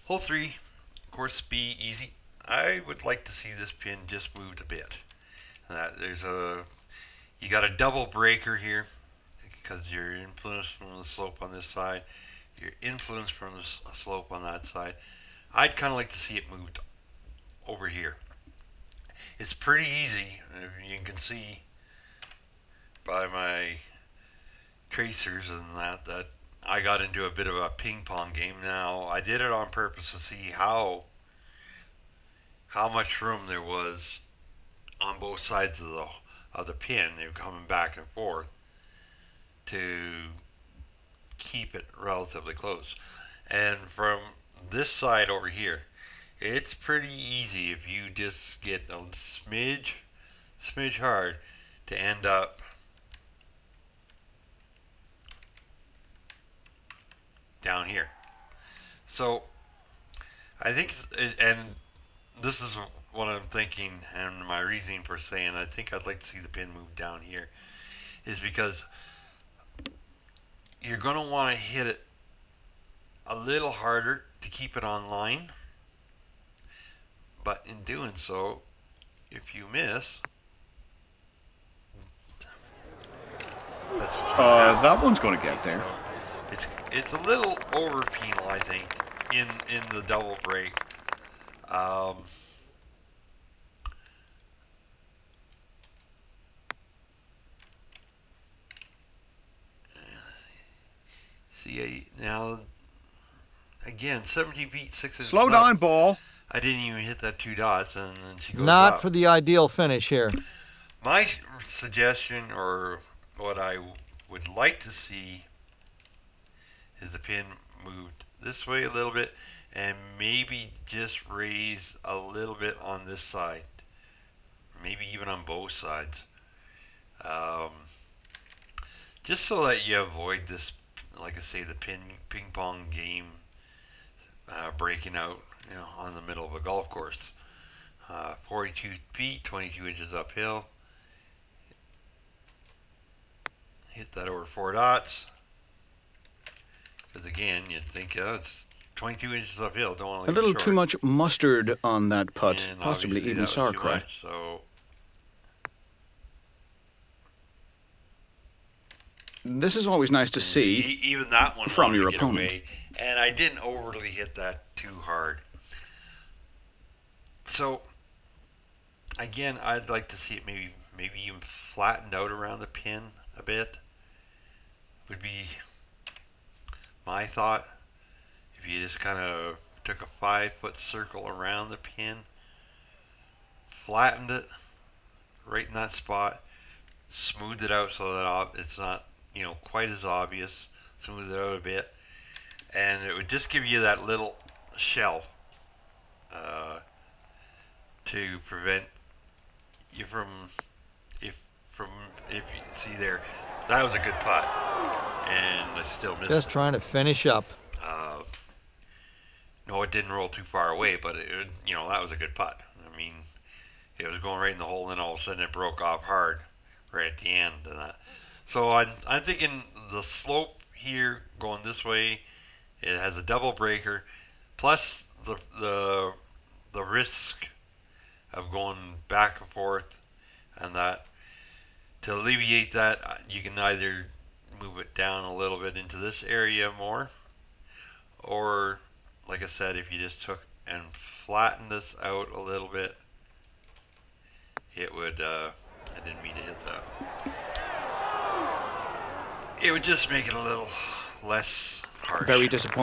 Hole 3, course B, easy. I would like to see this pin just moved a bit. You got a double breaker here because you're influenced from the slope on this side. You're influenced from the slope on that side. I'd kind of like to see it moved over here. It's pretty easy. You can see by my tracers and that I got into a bit of a ping pong game. Now I did it on purpose to see how much room there was on both sides of the pin. They were coming back and forth to keep it relatively close. And from this side over here, it's pretty easy if you just get a smidge hard to end up down here. So I think, and this is what I'm thinking, and my reasoning for saying I think I'd like to see the pin move down here is because you're going to want to hit it a little harder to keep it on line, but in doing so, if you miss, that's what's that one's going to get there. So it's a little over penal, I think, in the double break. See, now again, 17 feet 6 inches. Slow down, ball. I didn't even hit that 2 dots, and then she goes Not up. for the ideal finish here. My suggestion, or what I would like to see, is the pin moved this way a little bit, and maybe just raise a little bit on this side, maybe even on both sides, just so that you avoid this, like I say, the ping pong game breaking out, on the middle of a golf course. 42 feet, 22 inches uphill. Hit that over 4 dots. Because again, you'd think it's 22 inches uphill. Don't want to A little too much mustard on that putt, and possibly even sauerkraut. So This is always nice to see, even that one from your to get opponent. away, and I didn't overly hit that too hard. So again, I'd like to see it maybe even flattened out around the pin a bit. Would be my thought. If you just kind of took a 5-foot circle around the pin, flattened it right in that spot, smoothed it out so that it's not quite as obvious, smooth it out a bit, and it would just give you that little shell to prevent you from if you see there, that was a good putt, and I still missed Just it. trying to finish up. No, it didn't roll too far away, but that was a good putt. I mean, it was going right in the hole, and all of a sudden it broke off hard right at the end of that. So I'm thinking the slope here going this way, it has a double breaker, plus the risk of going back and forth, and that to alleviate that, you can either move it down a little bit into this area more, or like I said, if you just took and flattened this out a little bit, it would I didn't mean to hit that. It would just make it a little less harsh. Very disappointing.